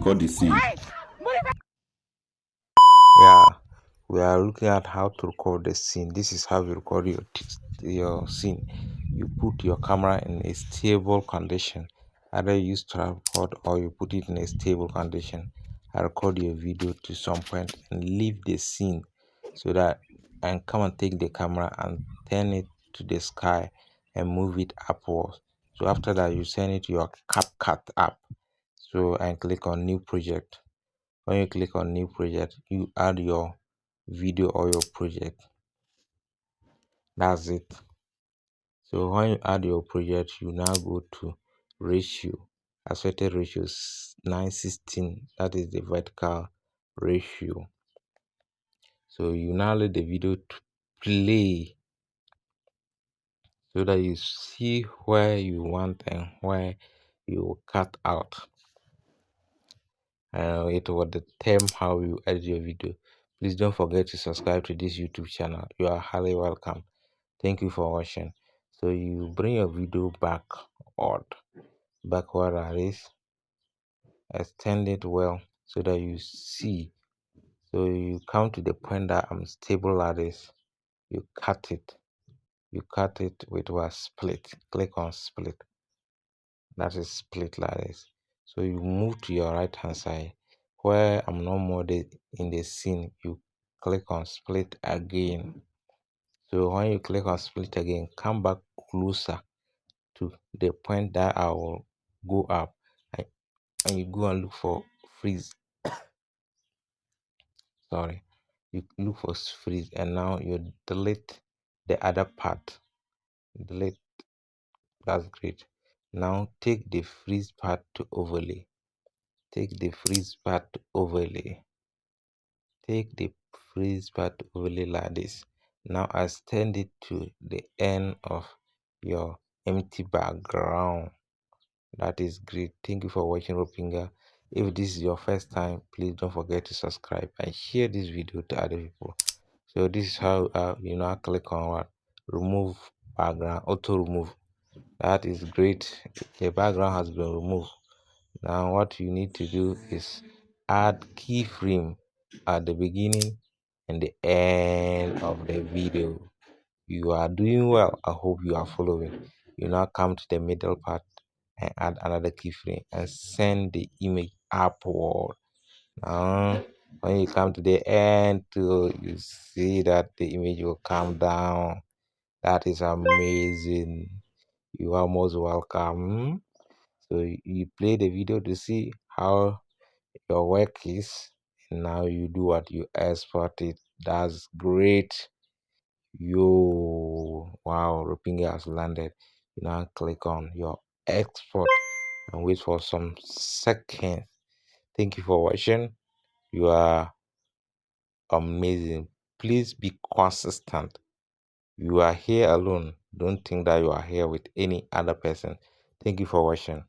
record the scene. Yeah, we are looking at how to record the scene. This is how you record your scene. You put your camera in a stable condition. Either you use tripod or you put it in a stable condition. I record your video to some point and leave the scene so that and come and take the camera and turn it to the sky and move it upwards. So after that, you send it to your CapCut app. So and click on new project. When you click on new project, you add your video or your project. That's it. So when you add your project, you now go to ratio. Aspect ratio is 9:16. That is the vertical ratio. So you now let the video to play so that you see where you want and where you cut out. It was the term how you edit your video. Please don't forget to subscribe to this YouTube channel. You are highly welcome. Thank you for watching. So you bring your video backward like this, extend it well so that you see. So you come to the point that I'm stable like this. You cut it. You cut it with a split. Click on split. That is split like this. So you move to your right hand side where I'm no more in the scene. You click on split again. So when you click on split again, come back closer to the point that I will go up and you go and look for freeze. Sorry, you look for freeze and now you delete the other part. Delete. That's great. Now take the freeze part to overlay. Take the freeze part to overlay. Take the freeze part to overlay like this. Now extend it to the end of your empty background. That is great. Thank you for watching Ropinga. If this is your first time, please don't forget to subscribe and share this video to other people. So this is how you now click on what? Remove background, auto remove. That is great. The background has been removed. Now what you need to do is add keyframe at the beginning and the end of the video. You are doing well. I hope you are following. You now come to the middle part and add another keyframe and send the image upward. Now, when you come to the end, you see that the image will come down. That is amazing. You are most welcome. So you play the video to see how your work is. And now you do what you export it. That's great. Yo, wow, Ropinga has landed. You now click on your export and wait for some seconds. Thank you for watching. You are amazing. Please be consistent. You are here alone. Don't think that you are here with any other person. Thank you for watching.